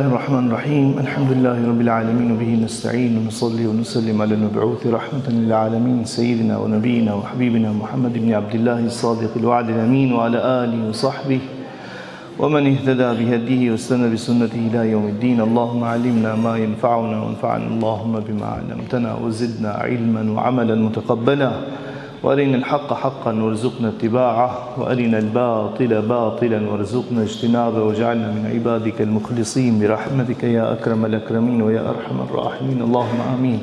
الله الرحمن الرحيم الحمد لله رب العالمين وبه نستعين ونصلي ونسلم على المبعوث رحمة للعالمين سيدنا ونبينا وحبيبنا محمد بن عبد الله الصادق الوعد الأمين وعلى آله وصحبه ومن اهتدى بهديه واستنى بسنته إلى يوم الدين. اللهم علمنا ما ينفعنا وانفعنا اللهم بما علمتنا وزدنا علما وعملا متقبلا وأرنا الحق حقا وارزقنا اتباعه وأرنا الباطل باطلا وارزقنا اجتنابه واجعلنا من عبادك المخلصين برحمتك يا أكرم الأكرمين ويا أرحم الراحمين اللهم آمين.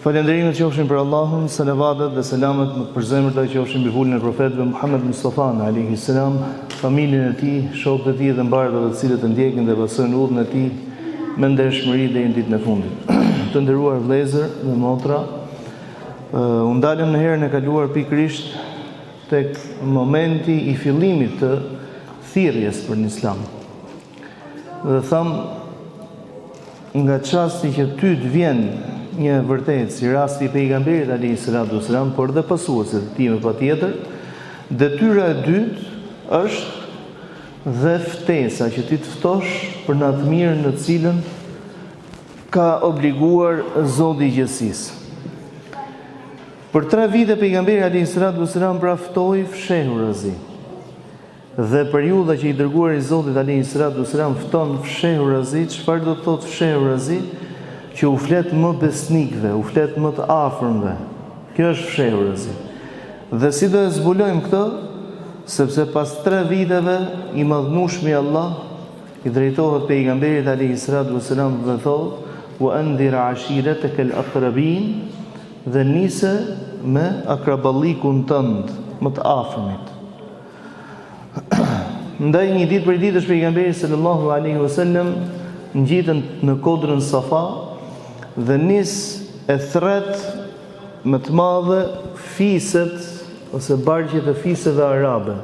Falënderimet qofshin për Allahun, salavatet dhe selamet më të përzemërta qofshin mbi hulën e profetëve Muhammed Mustafa alayhi salam, familjen e tij, shokët e tij dhe mbarëtat të cilët e ndjekin dhe pasojnë udhën e tij me ndershmëri deri në ditën e fundit. Të nderuar vëllezër dhe motra, u ndalëm në herën e kaluar pikërisht tek momenti i fillimit të thirrjes për në Islam. Dhe tham, nga çasti që ty të vjen një vërtet si rasti i pejgamberit alayhi salatu wasalam, por dhe pasuesit të tij patjetër, detyra e dytë është dhe ftesa që ti të ftosh për në atë mirë në cilën ka obliguar Zoti i gjësisë. Për 3 vite pejgamberi alayhi salatu wasalam praftoi fshehurazi. Dhe periudha që i dërguari i Zotit alayhi salatu wasalam fton fshehurazi, çfarë do të thotë fshehurazi? Që u flet më besnikëve, u flet më të afërmve. Kjo është fshehurazi. Dhe si do e zbulojmë këtë? Sepse pas 3 viteve i madhnueshmi Allah i drejtohet pejgamberit alayhi salatu wasalam dhe thotë: "Wa anzir ashirataka al-aqrabin", dhe nise me akraballikun tënd, më të afërmit. Ndaj një ditë për ditësh pejgamberi sallallahu alaihi wasallam ngjitën në kodrën Safa dhe nis e thret më të madhe fiset ose barqet e fiseve arabe.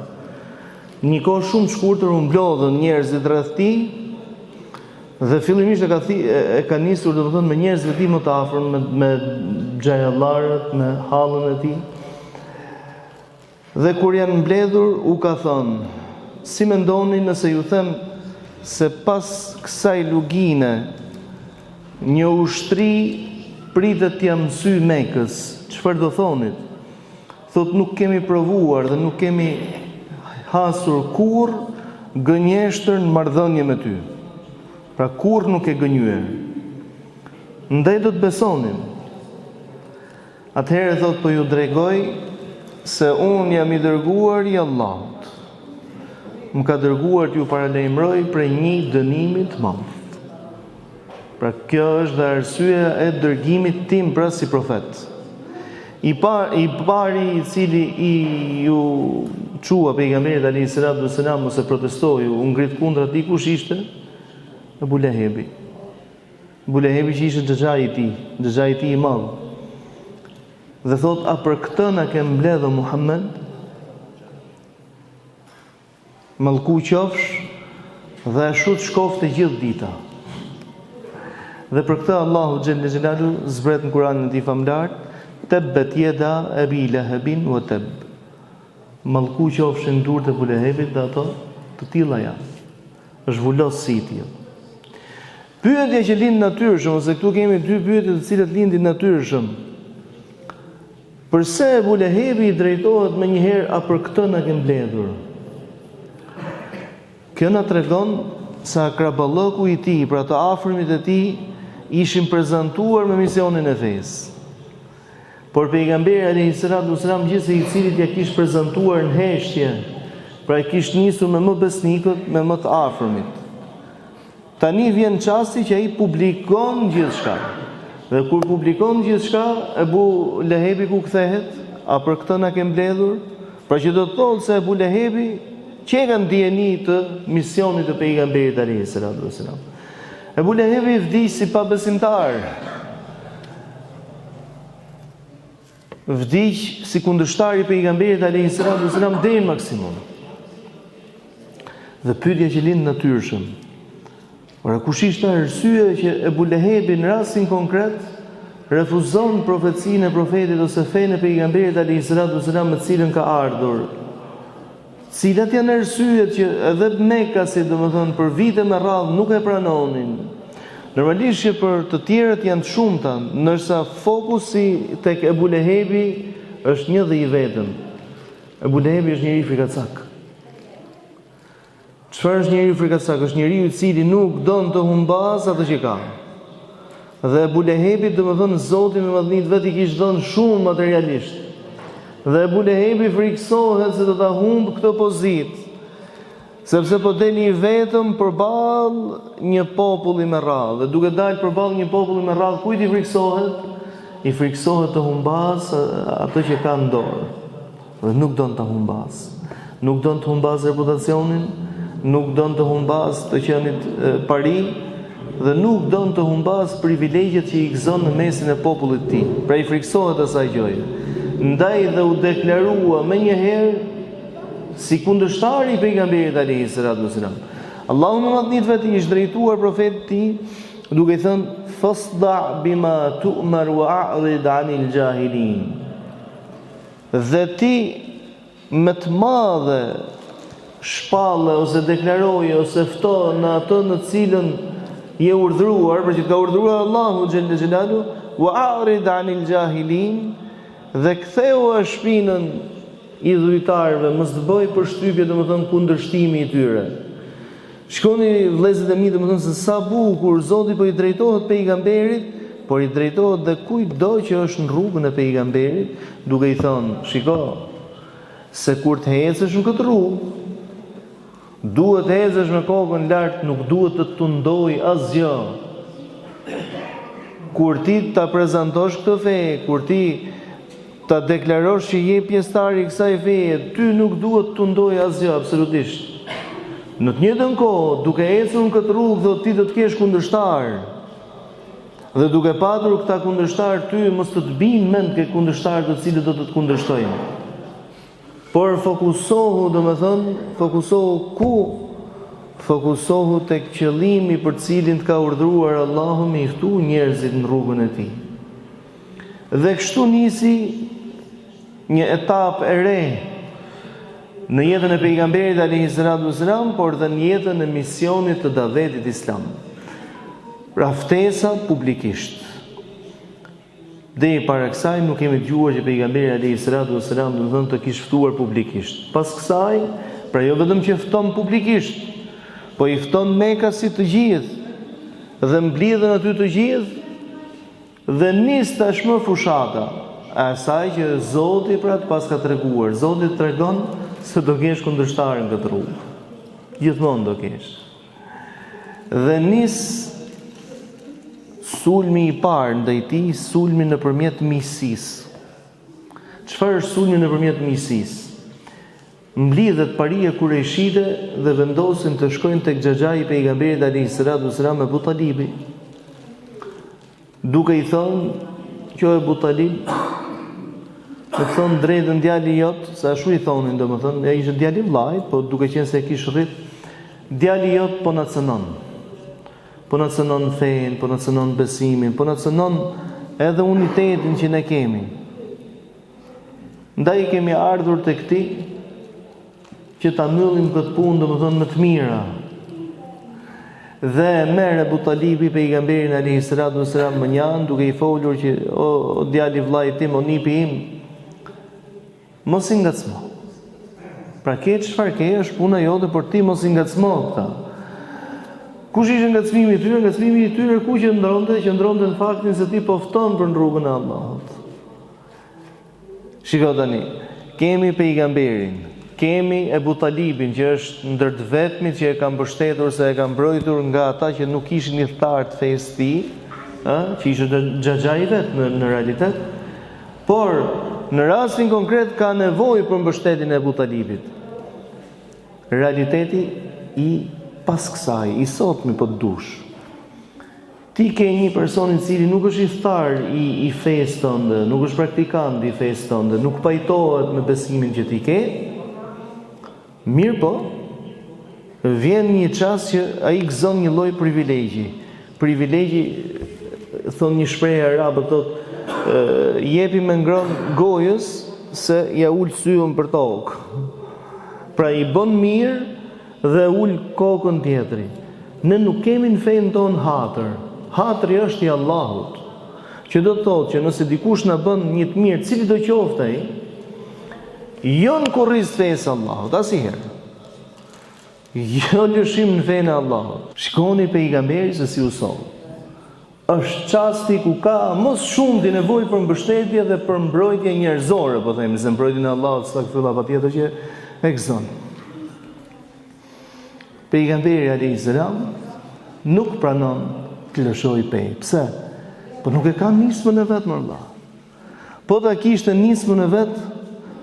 Një kohë shumë të shkurtër u mblodhën njerëzit rreth tij dhe fillimisht e ka nisur domethënë me njerëzit e tij më të afër, me xhajallarët, me hallën e tij. Dhe kur janë mbledhur u ka thënë: "Si mendoni nëse ju them se pas kësaj lugine një ushtri pritet t'ja mësy Mekës, çfarë do thonit?" Thot: "Nuk kemi provuar dhe nuk kemi hasur kurrë gënjeshtër në marrëdhënie me ty." Pra kurrë nuk e gënjyer. Ndaj do të besonin. Atëherë thot: "Po ju dregoj se unë jam i dërguar i Allahut. Më ka dërguar t'ju paralajmëroj prej një dënimi të madh." Pra kjo është dhe arsyeja e dërgimit tim pra si profet. I pari i cili i ju çua pejgamberit alayhi salatu wasalam ose protestoi, u ngrit kundër atij, kush ishte? Abu Lehebi. Abu Lehebi që ishte xhaxha i tij i madh. Dhe thot: "A për këtë na ke mbledhur Muhammed? Mallku qofsh dhe ashtu të shkofte gjithë dita." Dhe për këtë Allahu xhelle xhelalu zbret në Kur'anin e tij famlar: "Tabbet yada Abi Lahabin wa tab." Mallku qofshin durët e Abu Lehebit dhe ato të tilla janë. Është vulossi i tij. Pyetja që lind natyrshëm, ose këtu kemi 2 pyetje të cilat lindin natyrshëm. Përse Abu Lehebi i drejtohet me njëherë: "A për këtë na ke mbledhur?" Kjo na tregon se akraballoku i tij, pra të afërmit e tij, ishin prezantuar me misionin e fesë. Por pejgamberi alayhi salatu wasalam gjithsesi i cili ja kishte prezantuar në heshtje, pra e kishte nisur me më besnikët, me më të afërmit. Tani vjen çasti që ai publikon gjithçka. Dhe kur publikon gjithçka, Abu Lehebi ku kthehet? "A për këtë na ke mbledhur?" Pra që do të thotë se Abu Lehebi që ka ndjeni të misionit të pejgamberit alayhi salatu wasalam. Abu Lehebi vdiq si pabesimtar. Vdiq si kundërshtar i pejgamberit alayhi salatu wasalam deri në maksimum. Dhe pyetja që lind natyrshëm: ora kush ishte arsyeja që Abu Lehebi në rastin konkret refuzon profecinë e profetit ose fenë e pejgamberit alayhi salatu wasalam me cilën ka ardhur? cilat janë arsyet që edhe Mekasi, domethënë për vite me radhë nuk e pranonin. Normalisht që për të tjerët janë të shumta, ndërsa fokusi tek Ebu Lehebi është një dhe i vetëm. Ebu Lehebi është njeri frikacak. Çfarë është njeriu frikacak? Është njeriu i cili nuk don të humbas atë që ka. Dhe Ebu Lehebi, domethënë Zoti me madhënitë vet i kishte dhënë shumë materialisht. Dhe Ebu Lehebi friksohet se do ta humb këtë pozitë, sepse po deli i vetëm përballë një populli me radhë. Dhe duke dalë përballë një populli me radhë, kujt i friksohet? I friksohet të humbas atë që ka në dorë. Dhe nuk don të humbas. Nuk don të humbas reputacionin, nuk don të humbas të qenit pari, dhe nuk don të humbas privilegjet që i gëzon në mesin e popullit të tij. Pra i friksohet asaj gjëje. Ndaj dhe u deklarua me njëherë si kundërshtar i pejgamberit alayhis salam. Allahu me madhënitë vet i është drejtuar profetit të tij duke i thënë fasda' bima tu'mar wa a'rid 'anil jahilin. Dhe ti me të madhe shpalle ose deklaroje ose fto në atë në cilën je urdhëruar, për që ka urdhëruar Allahu xhalla xhelalu, wa a'rid 'anil jahilin, dhe ktheu shpinën i dhujtarëve, mos të bëj përshtypje domethënë kundërshtimi i tyre. Shkoni vëllezërit e mi, domethënë se sa bukur Zoti po i drejtohet pejgamberit, por i drejtohet dhe kujtdo që është në rrugën e pejgamberit, duke i thënë, shiko, se kur të hecesh në këtë rrugë, duhet të hecesh me kokën lart, nuk duhet të tundoj asgjë. Kur ti ta prezantosh këtë fe, kur ti ta deklarosh që je pjesëtar i kësaj feje, ty nuk duhet të tundoj asgjë absolutisht. Në të njëjtën kohë, duke ecur në këtë rrugë, do ti do të kesh kundërshtar. Dhe duke patur këta kundërshtar, ty mos të binë mend ke kundërshtar të cilët do të të kundërshtojnë. Por fokusohu, domethënë, fokusohu ku? Fokusohu tek qëllimi për cilin të ka urdhëruar Allahu me i ftu njerëzit në rrugën e tij. Dhe kështu nisi një etapë e re në jetën e pejgamberit alayhis salam, por dhe në jetën e misionit të davetit islam. Pra ftesa publikisht. Dhe para kësaj nuk kemi dëgjuar që pejgamberi alayhis salam domethënë të kishte ftuar publikisht. Pas kësaj, pra jo vetëm që fton publikisht, po i fton Mekasi të gjithë dhe mblidhen aty të gjithë dhe nis tashmë fushata e asaj që Zoti pra të pas ka treguar. Zoti tregon se do kesh kundërshtar në këtë rrugë. Gjithmonë do kesh. Dhe nis sulmi i parë ndaj tij, sulmi nëpërmjet miqësisë. Çfarë është sulmi nëpërmjet miqësisë? Mblidhet paria kurejshite dhe vendosin të shkojnë tek xhaxhai i pejgamberit alayhis salam Abu Talibi, duke i thënë, kjo Abu Talib, me thonë drejtën djali jot, se ashtu i thonin domethënë, ai ishte djali i vllajt, po duke qenë se e kishte rrit, djali jot po na cënon. Po na cënon fen, po na cënon besimin, po na cënon edhe unitetin që ne kemi. Ndaj kemi ardhur tek ti që ta mbyllim këtë punë domethënë më të mira. Dhe merr Abu Talibi pejgamberin alayhis salam më njan, duke i folur që o djali i vllajt tim, o nipi im, mos i ngacmo. Pra ke çfarë ke, është puna jote, por ti mos i ngacmo këta. Kush ishte ngacmimi i tyre? Ngacmimi i tyre ku qëndronte në faktin se ti po fton për në rrugën e Allahut. Shiko tani, kemi pejgamberin, kemi Abu Talibin që është ndër të vetmit që e ka mbështetur se e ka mbrojtur nga ata që nuk ishin i thtarë të fesë të tij, që ishte xhaxhai vet në realitet. Por në rastin konkret ka nevojë për mbështetjen e Abu Talibit. Realiteti i pas kësaj, i sotmi po të dush. Ti ke një person i cili nuk është i thtar i fesë tënde, nuk është praktikant i fesë tënde, nuk pajtohet me besimin që ti ke. Mirë po, vjen një çast që ai gëzon një lloj privilegji. Privilegji, thon një shprehje arabe, thotë jepi me ngron gojës se ja ul syun për tokë. Pra i bën mirë dhe ul kokën tjetri. Ne nuk kemi në fenë tonë hatër. Hatri është i Allahut. Që do të thotë që nëse dikush na bën një të mirë, cili do qoftë ai, jo në kurriz fesë Allahut, asnjëherë. Jo lëshim në fenë Allahut. Shikoni pejgamberin se si u solli. Është çasti ku ka më shumë ti nevojë për mbështetje dhe për mbrojtje njerëzore, po themi, se mbrojtjen e Allahut s'ka këtu patjetër që e gëzon. Pejgamberi alayhis salam nuk pranon të lëshoj pejë. Pse? Po nuk e ka nismën e vet më Allah. Po ta kishte nismën e vet,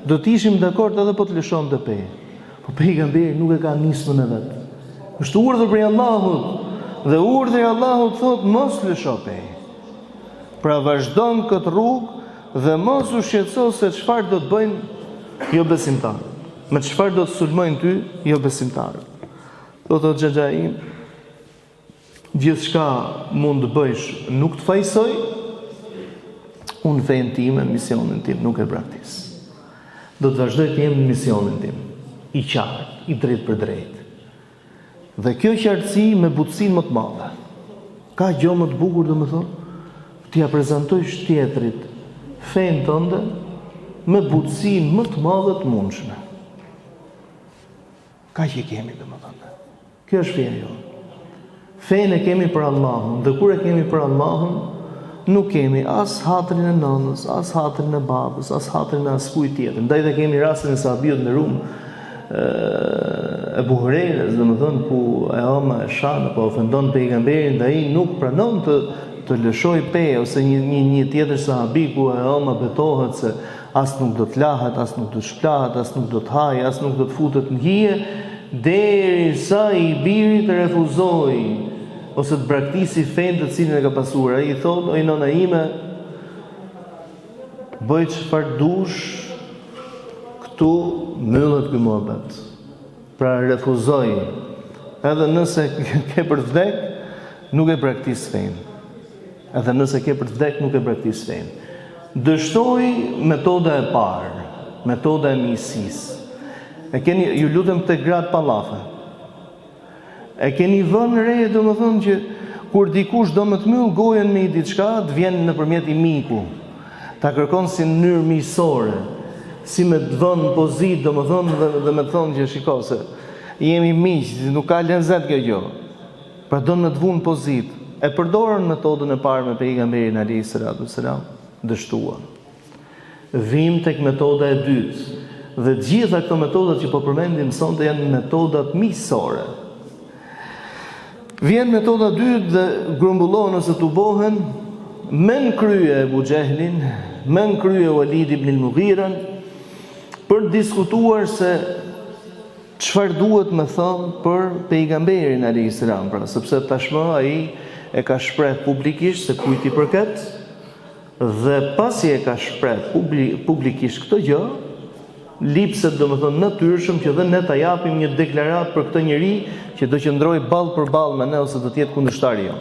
do të ishim dakord edhe po të lëshonte pejë. Po pejgamberi nuk e ka nismën e vet. Është urdhër prej Allahut. Dhe urdhri i Allahut thot mos lësho pejë. Pra vazhdon këtë rrugë dhe mos u shqetëso se çfarë do të bëjnë jo besimtarët. Me çfarë do të sulmojnë ty jo besimtarët. Do të xhaxhai, gjithçka mund të bësh nuk të fajsoj, unë fenë time, misionin tim nuk e braktis. Do të vazhdoj të jem në misionin tim, i qartë, i drejt për drejt. Dhe kjo qartësi me butësinë më të madhe. Ka gjë më të bukur, domethënë, t'ia prezantojsh tjetrit fenë tënde me butësinë më të madhe të mundshme. Ka që kemi, domethënë. Kjo është feja jonë. Fenë e kemi për Allahun, dhe kur e kemi për Allahun, nuk kemi as hatrin e nënës, as hatrin e babës, as hatrin e askujt tjetër. Ndaj dhe kemi rastin e sahabijut në Rum, e Buhurejrës, domethënë, ku e ama e shan apo ofendon pejgamberin dhe ai nuk pranon të lëshoj pejë, ose një tjetër sahabi ku e ama betohet se as nuk do të lahet, as nuk do të shplahet, as nuk do të hajë, as nuk do të futet në hije, derisa i biri të refuzoi ose të braktisi fenë të cilën e ka pasur. Ai i thonë, oj nona ime, bëj çfarë dush, këtu mbyllet ky muhabet. Pra refuzoi. Edhe nëse ke për të vdek, nuk e braktis fenë. Edhe nëse ke për të vdek, nuk e braktis fenë. Dështoi metoda e parë, metoda e miqësisë. Ju lutem të gratë pallafe. E keni vënë re, domethënë, që kur dikush do më të myll gojen me diçka, të vjen nëpërmjet i miku. Ta kërkon si në mënyrë miqësore, si me të vënë pozitë, domethënë, dhe me të thonë që shiko se jemi miq, nuk ka lezet kjo gjë. Pra do në të vunë pozitë. E përdorën metodën e parë me pejgamberin alayhis salam, dështuan. Vim tek metoda e dytë. Dhe gjitha këto metodat që po përmendim sonte janë metodat miqësore. Vjen metoda dytë dhe grumbullohen ose tubohen me në krye Ebu Xehlin, me në krye Walid ibn al-Mughira, për diskutuar se çfarë duhet me thënë për pejgamberin alayhis salam, pra sepse tashmë ai e ka shpreh publikisht se kujt i përket, dhe pasi e ka shpreh publikisht këtë gjë, lipset domethënë natyrshëm që dhe ne ta japim një deklaratë për këtë njerëz që do qëndrojë ballë për ballë me ne ose do të jetë kundërshtari jon.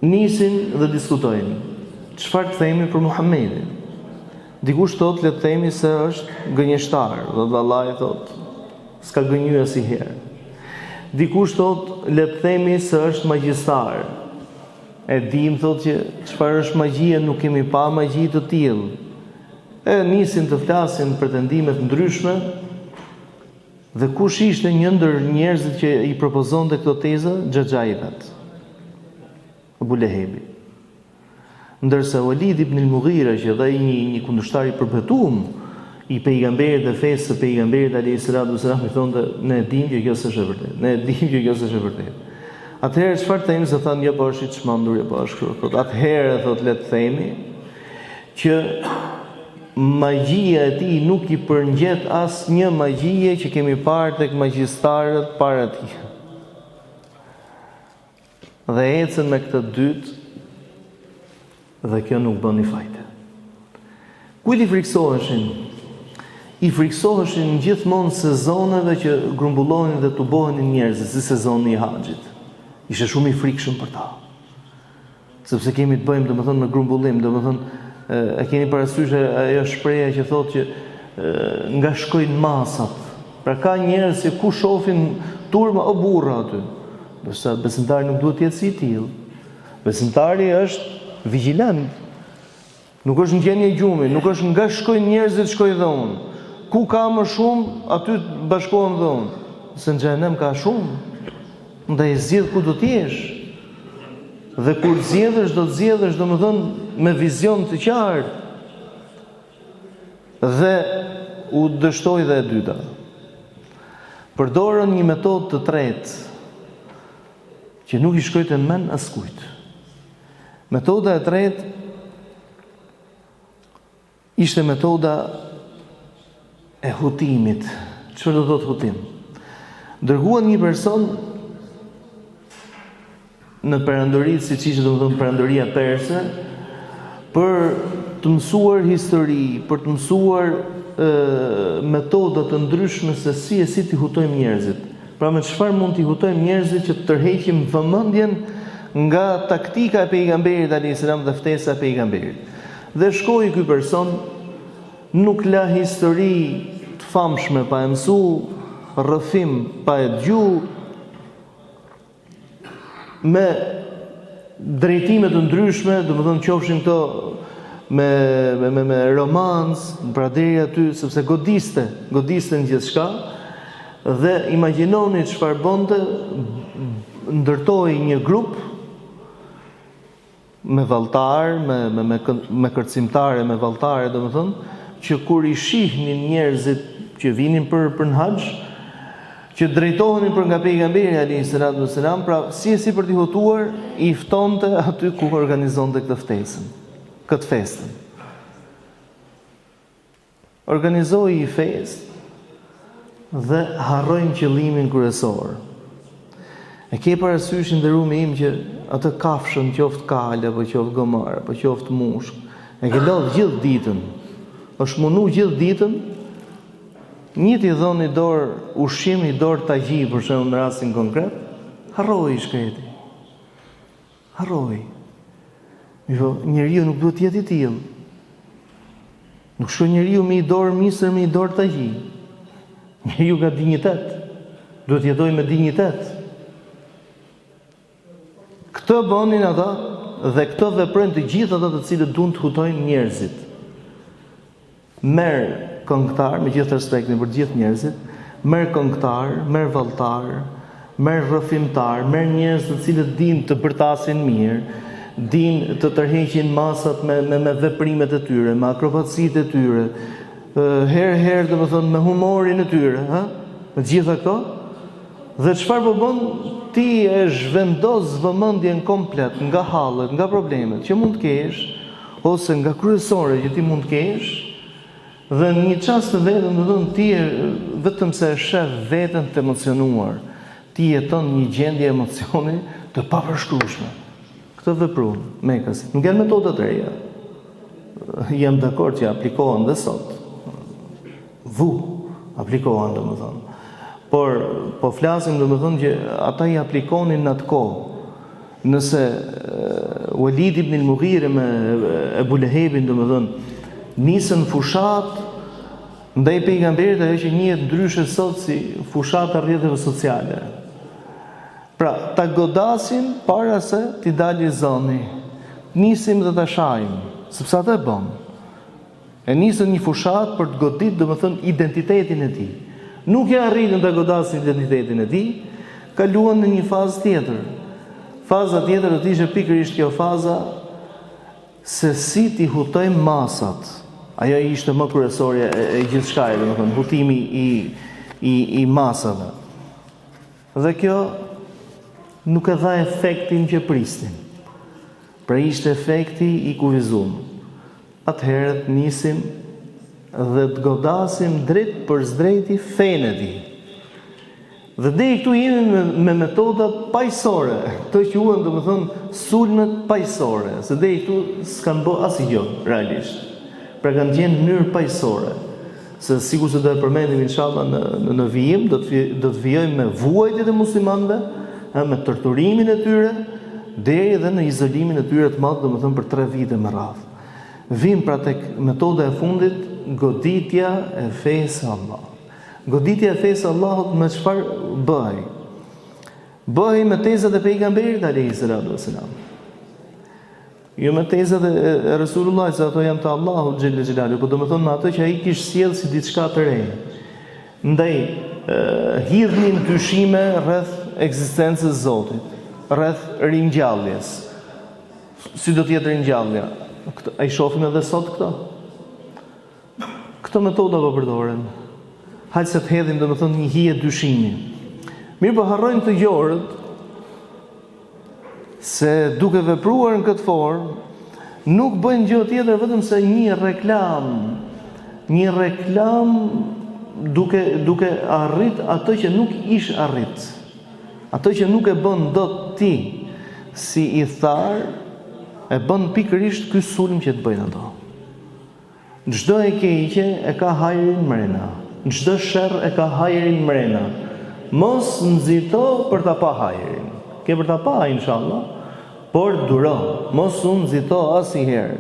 Nisin dhe diskutojnë. Çfarë të themi për Muhamedit? Dikush thotë le të themi se është gënjeshtar, dhe Allahu thotë s'ka gënjur asnjëherë. Dikush thotë le të themi se është magjistar. E dim thotë që çfarë është magjia, nuk kemi pa magji të tillë. E nisin të flasin pretendimet ndryshme, dhe kush ishte një ndër njerëzit që i propozonte këto teza? Xhaxhai vet, Abu Lehebi. Ndërsa Walid ibn al-Mughira, që dhe një kundërshtar i përbetuar i pejgamberit dhe fesë së pejgamberit alayhis salam, i thonte ne e dim që kjo s'është e vërtetë. Ne e dim që kjo s'është e vërtetë. Atëherë çfarë themi? Se thanë jo, po është i çmendur, jo, po është kështu. Atëherë thotë le të themi që magjia e tij nuk i përngjet asnjë magjie që kemi parë tek magjistarët para tij. Dhe ecën me këtë dytë, dhe kjo nuk bën një fajte. Kujt i friksoheshin? I friksoheshin gjithmonë sezoneve që grumbullohen dhe tubohen njerëzit, si sezoni i haxhit. Ishte shumë i frikshëm për ta. Sepse kemi të bëjmë domethënë me grumbullim, domethënë e keni parasysh ajo shprehja që thotë që nga shkojnë masat. Pra ka njerëz që ku shohin turma o burra aty. Dorsa besimtari nuk duhet të jetë si i tillë. Besimtari është vigjilant. Nuk është në gjendje gjumi, nuk është nga shkojnë njerëzit shkoj dhe unë. Ku ka më shumë, aty bashkohem dhe unë. Se në xhenem ka shumë. Ndaj zgjidh ku do të jesh. Dhe kur zgjedhësh, do të zgjedhësh domethënë me vizion të qartë. Dhe u dështoi dhe e dyta. Përdorën një metodë të tretë që nuk i shkojtë në mend askujt. Metoda e tretë ishte metoda e hutimit. Çfarë do të thotë hutim? Dërguan një person në perandoritë, siç ishte domethënë perandoria perse, për të mësuar histori, për të mësuar metoda të ndryshme se si t'i hutojmë njerëzit. Pra me çfarë mund t'i hutojmë njerëzit që të tërheqim vëmendjen nga taktika e pejgamberit alayhis salam dhe ftesa e pejgamberit. Dhe shkoi ky person, nuk la histori të famshme pa e mësu, rrëfim pa e dëgju, me drejtime të ndryshme, domethënë qofshin këto me romans, pra deri aty, sepse godiste në gjithçka, dhe imagjinoni çfarë bënte, ndërtoi një grup me valltar, me kërcimtare, me valltare, domethënë, që kur i shihnin njerëzit që vinin për në haxh, që drejtoheni për nga pejgamberi alayhis salam, pra si për t'i hutuar, i ftonte aty ku organizonte këtë festën. Organizoi i festë dhe harrojnë qëllimin kryesor. E ke parasysh nderuami im që atë kafshën, qoftë kale, apo qoftë gomar, apo qoftë mushk, e ke lodh gjithë ditën. Është munu gjithë ditën. Një t'i dhoni dorë ushqim, i dorë tagji, për shembull në rastin konkret, harroi shkreti. Harroi. Njeriu nuk duhet të jetë i tillë. Nuk shkon njeriu me i dorë misër, me i dorë tagji. Njeriu ka dinjitet. Duhet jetojë me dinjitet. Këtë bënin ata dhe këtë veprojnë të gjithë ata të cilët duan të hutojnë njerëzit. Merr këngëtar, me gjithë respektin për gjithë njerëzit, merr këngëtar, merr valltar, merr rrëfimtar, merr njerëz të cilët dinë të bërtasin mirë, dinë të tërheqin masat me veprimet e tyre, me akrobacitë e tyre, herë domethënë me humorin e tyre, me gjitha këto. Dhe çfarë po bën? Ti e zhvendos vëmendjen komplet nga hallet, nga problemet që mund të kesh, ose nga kryesore që ti mund të kesh. Dhe në një çast të vetëm, domethënë ti vetëm se e sheh veten të emocionuar, ti jeton një gjendje emocioni të papërshkrueshme. Këtë vepron Mekasit. Nuk janë metoda të reja. Jam dakord që aplikohen dhe sot. Aplikohen domethënë. Por po flasim domethënë që ata i aplikonin në atë kohë. Nëse Walid ibn al-Mughira me Abu Lahebin domethënë nisën fushat ndaj pejgamberit, ajo që njihet ndryshe sot si fushata rrjeteve sociale. Pra, ta godasim para se t'i dalë zoni. Nisim dhe ta shajm, sepse atë e bën. E nisën një fushat për të goditur domethënë identitetin e tij. Nuk e arritën ta godasin identitetin e tij, kaluan në një fazë tjetër. Faza tjetër do të ishte pikërisht kjo faza se si t'i hutojmë masat. Ajo ishte më kryesorja e gjithçka, domethënë hutimi i masave. Dhe kjo nuk e dha efektin që prisnin. Pra ishte efekti i kuvizuar. Atëherë nisim dhe të godasim drejt për drejti fenë e tij. Dhe deri këtu jemi me metoda paqësore. Këto quhen domethënë sulmet paqësore, se deri këtu s'kan bë asgjë realisht. Pra kanë qenë në mënyrë paqësore. Se sikur se do e përmendim inshallah në vijim, do të vijojmë me vuajtjet e muslimanëve, me torturimin e tyre, deri edhe në izolimin e tyre të madh, domethënë për 3 vite me radhë. Vim pra tek metoda e fundit, goditja e fesë Allah. Goditja e fesë Allahut me çfarë bëhej? Bëhej me tezat e pejgamberit alayhis salam. Jo me tezat e Resulullah, se ato janë të Allahut xhel xelalu, por domethënë me ato që ai kishte sjell si diçka të re. Ndaj hidhnin dyshime rreth ekzistencës së Zotit, rreth ringjalljes. Si do të jetë ringjallja? Ai shohim edhe sot këto. Këto metoda po përdoren. Hajde se të hedhim domethënë një hije dyshimi. Mirë, po harrojnë të gjorët se duke vepruar në këtë formë, nuk bëjnë gjë tjetër vetëm se një reklam duke arrit atë që nuk ish arrit. Atë që nuk e bën dot ti si i thar, e bën pikërisht ky sulm që të bëjnë ato. Çdo e keqe e ka hajrin mrena. Çdo sherr e ka hajrin mrena. Mos nxito për ta pa hajrin. Ke për ta pa, inshallah, por duro, mos u nxito asnjëherë.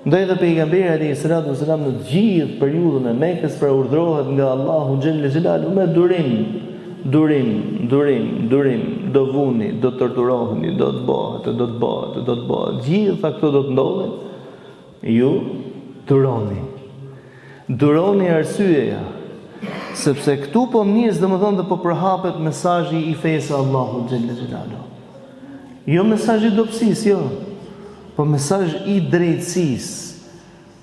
Ndaj dhe pejgamberi alayhis salam në të gjithë periudhën e Mekës urdhrohet nga Allahu xhel xelalu me durim, do vuni, do torturoheni, do të bëhet. Gjitha këto do të ndodhin. Ju duroni arsyeja. Sepse këtu po nis domethënë dhe po përhapet mesazhi i fesë Allahut xhel xelalu. Jo mesazhi dobësisë, jo, po mesazh i drejtësisë.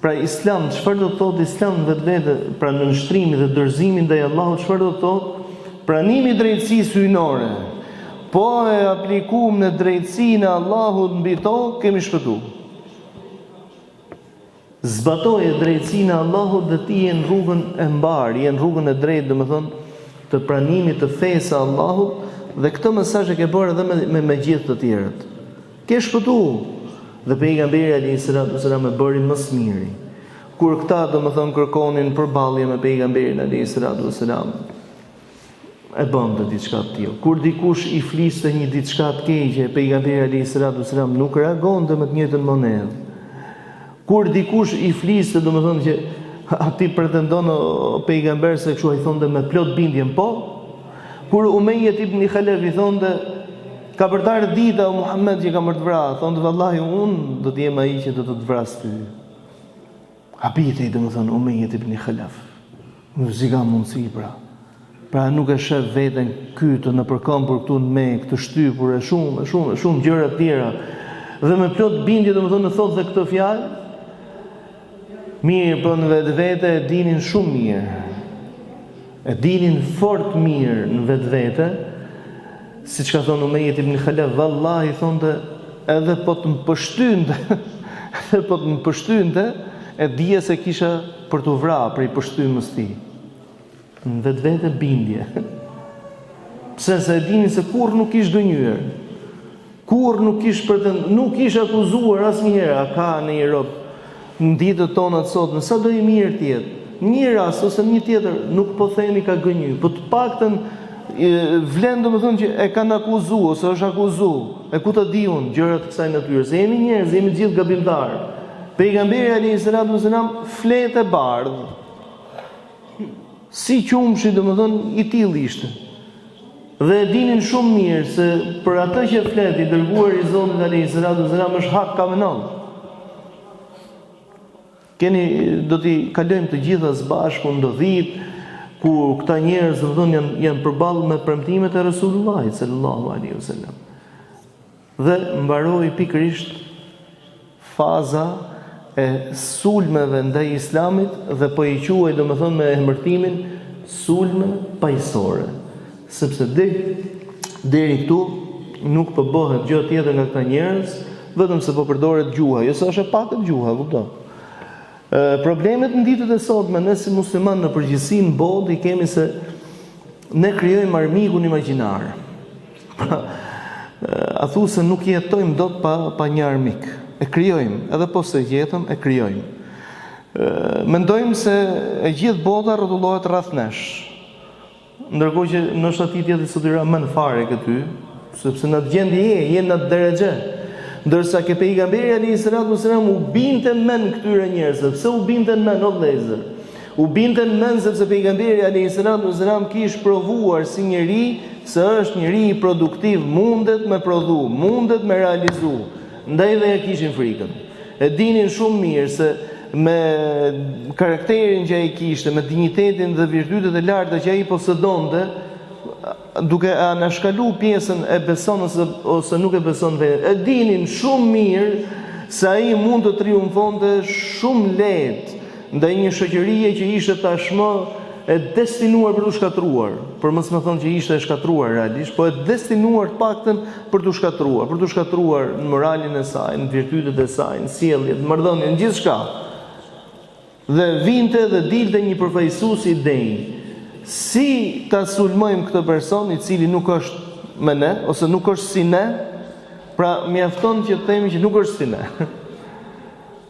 Pra Islam, çfarë do të thotë Islam vetvete, pra në nështrimin dhe dorëzimin ndaj Allahut, çfarë do të thotë? Pranimi i drejtësisë hyjnore. Po e aplikuam në drejtësinë e Allahut mbi tokë, kemi shpëtuar. Zbatoje drejtësinë e Allahut dhe ti je në rrugën e mbar, je në rrugën e drejtë, domethënë të pranimit të fesë së Allahut, dhe këtë mesazh e ke bërë edhe me gjithë të tjerët. Ke shpëtuar. Dhe pejgamberi alayhis salam e bëri më së miri. Kur këta domethënë kërkonin përballje me pejgamberin alayhis salam, e bënte diçka të tillë. Kur dikush i fliste një diçka të keqe, pejgamberi alayhis salam nuk reagonte me të njëjtën monedhë. Kur dikush i fliste, domethënë që ati pretendon pejgamber se kështu ai thonte me plot bindjen, po. Kur Umayya ibn Khalaf i thonte ka përdar dita o Muhammed që ka më të vrarë, thonte vallahi unë do të jem ai që do të të vras ty. Habitej domethënë Umayya ibn Khalaf. Nuk zgjidha mundësi pra. Pra nuk e shef veten kytë në përkëmbur këtu në Mekë, të shtypur e shumë gjëra të tjera. Dhe me plot bindje domethënë thotë dhe këtë fjalë. Mirë, po në vetvete e dinin shumë mirë. E dinin fort mirë në vetvete, siç ka thonë Umayya ibn Khalaf, vallahi thonte edhe po të më pështynte, e dije se kisha për të vrarë për i pështymës ti. Në vetvete bindje. Pse se e dinin se kur nuk ish dënyer. Kur nuk ish akuzuar asnjëherë, a ka në Europë në ditët tona të sotme, sa do i mirë tjetë. Një rast ose një tjetër nuk po themi ka gënjy, po të paktën vlen domethënë që e kanë akuzuar ose është akuzuar. E ku ta diun gjërat të kësaj natyre? Se jemi njerëz, jemi të gjithë gabimtar. Pejgamberi alayhis salam fletë e bardh. Si qumshi domethënë i tillë ishte. Dhe e dinin shumë mirë se për atë që flet i dërguar i Zotit alayhis salam është hak kamenon. Do t'i kalojmë të gjitha së bashku në ndodhit, ku këta njerëz janë përballë me premtimet e Resulullahit sallallahu alaihi wasallam. Dhe mbaroi pikërisht faza e sulmeve ndaj Islamit dhe po i quaj domethënë me emërtimin sulme paqësore, sepse deri këtu nuk po bëhet gjë tjetër nga këta njerëz, vetëm se po përdoret gjuha, jo se është e pakët gjuha, kupton. Problemet në ditët e sotme, ne si musliman në përgjithësi në botë i kemi se ne krijojmë armikun imagjinar. A thu se nuk jetojmë dot pa një armik. E krijojmë, edhe po se jetëm, e krijojmë. Mendojmë se e gjithë bota rrotullohet rreth nesh. Ndërkohë që ndoshta ti tjetër sot i ra më në fare këty, sepse në gjendje je në derexhe. Ndërsa ke pejgamberi alayhis salam u binte men këtyre njerëzve. Pse u binte men o vëllezër? U binte men sepse pejgamberi alayhis salam kish provuar si njeri se është njeri i produktiv, mundet me prodhu, mundet me realizu. Ndaj dhe e kishin frikën. E dinin shumë mirë se me karakterin që ai kishte, me dinjitetin dhe virtytet e larta që ai posëdonte, duke anashkalu pjesën e beson ose nuk e beson vetë. E dinin shumë mirë se ai mund të triumfonte shumë lehtë ndaj një shoqërie që ishte tashmë e destinuar për të shkatruar, për mos më thonë që ishte e shkatruar realisht, po e destinuar të paktën për të shkatruar në moralin e saj, në virtytet e saj, në sjelljet, në marrëdhënie, në gjithçka. Dhe vinte dhe dilte një përfaqësues i idej. Si ta sulmojmë këtë person i cili nuk është me ne ose nuk është si ne? Pra mjafton që të themi që nuk është si ne.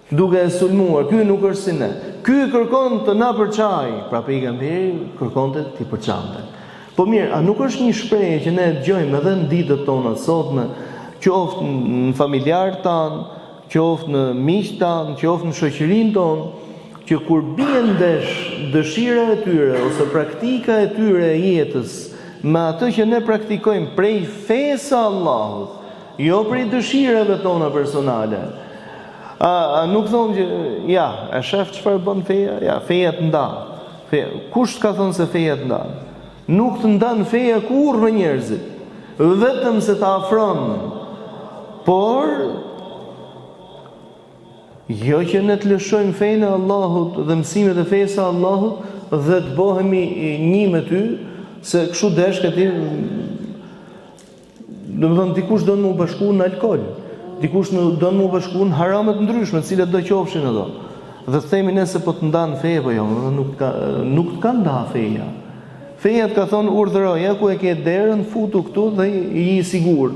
Duke e sulmuar, ky nuk është si ne. Ky kërkon të na përçaj, pra pejgamberi kërkonte ti përçante. Po mirë, a nuk është një shprehje që ne dëgjojmë edhe në ditët tona sotme, qoftë në familjarët tanë, qoftë në miqtë tanë, qoftë në shoqërinë tonë, që kur bien ndesh dëshira e tyre ose praktika e tyre e jetës me atë që ne praktikojmë prej fesë së Allahut, jo prej dëshirave tona personale. A nuk thonë që ja, e shef çfarë bën feja? Ja, feja të ndan. Kush ka thënë se feja të ndan? Nuk të ndan feja kurrë me njerëzit, vetëm se ta afron. Por jo që ne të lëshojmë fejnë e Allahut dhe mësimet e fejnë e Allahut dhe të bohemi një me ty, se kështu desh këti, do më thënë, dikush do në mu bashku në alkohol, dikush do në mu bashku në haramet ndryshme, cilat do qofshin edo. Dhe të themi nëse po të ndanë feja, po jo, nuk të ka nda feja. Feja të ka thonë urdhëroja, ku e ke derën, futu këtu dhe i sigur.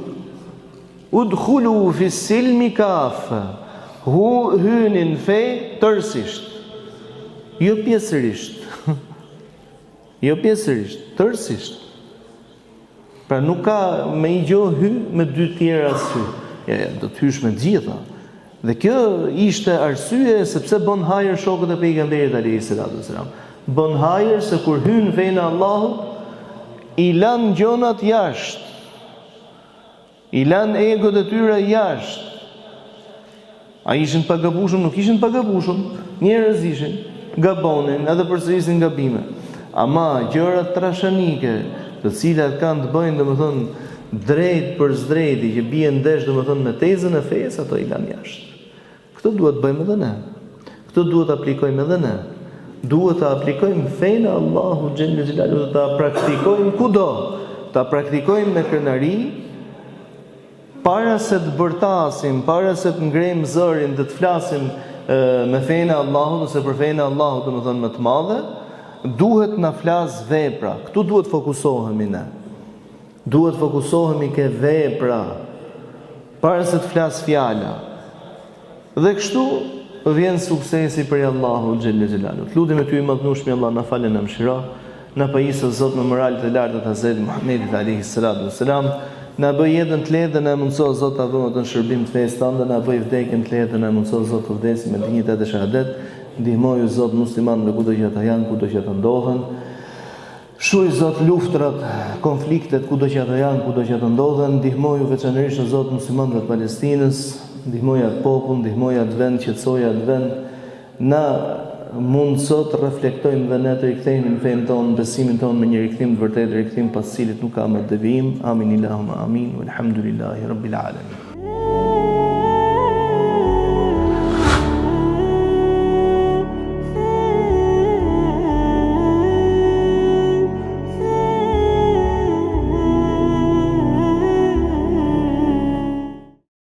Udkhulu fi silmi kafe. Hynin fe tërësisht, jo pjesërisht. Jo pjesërisht, tërësisht. Pra nuk ka me i gjo hy me dy tjera sy. Ja, do të hysh me gjitha. Dhe kjo ishte arsye sepse bën hajër shokët e pejgamberit alayhis salam. Bën hajër se kur hyn fenë Allahut, i lan gjonat jashtë. I lan egot e tyre jashtë. A ishin pagabushëm, nuk ishin pagabushëm, njerëz ishin, gabonin, edhe përsërisin gabime. Ama gjërat trashanike, të cilat kanë të bëjnë, domethënë, drejt për zdrejti, që bien ndesh, domethënë, me tezën e fesë, ato i lanë jashtë. Këtë duhet të bëjmë edhe ne. Këtë duhet të aplikojmë edhe ne. Duhet të aplikojmë fenë e Allahut xhelle xhelalu, të praktikojmë kudo, ta praktikojmë me krenari. Para se të bërtasim, para se të ngrejmë zërin dhe të flasim me fenë e Allahut ose për fenë e Allahut, domethënë më të madhe, duhet na flas vepra. Këtu duhet fokusohemi ne. Duhet fokusohemi ke vepra para se të flas fjala. Dhe kështu vjen suksesi për Allahu xhelle xhelalu. Lutem me ty i madhnueshmi Allah na falë na mëshiro, na pajisë Zot në moralet e larta të Hazretit Muhamedit alayhi salatu wassalam. Na bëj jetën të lehtë dhe na mundso Zot ta vëmë të shërbim të fesë tonë, na bëj vdekjen të lehtë dhe na mundso Zot të vdesim me dinjitet e shahadet. Ndihmoj Zot muslimanëve kudo që ata janë, kudo që ata ndodhen. Shuj Zot luftrat, konfliktet kudo që ata janë, kudo që ata ndodhen. Ndihmoj veçanërisht Zot muslimanëve të Palestinës, ndihmoj atë popull, ndihmoj atë vend, qetësoj atë vend. Na mund sot reflektojmë dhe ne të rikthehemi në fenë tonë, besimin tonë me një rikthim të vërtetë, rikthim pas cilit nuk ka më devijim. Amin Allahumma amin. Walhamdulillahi rabbil alamin.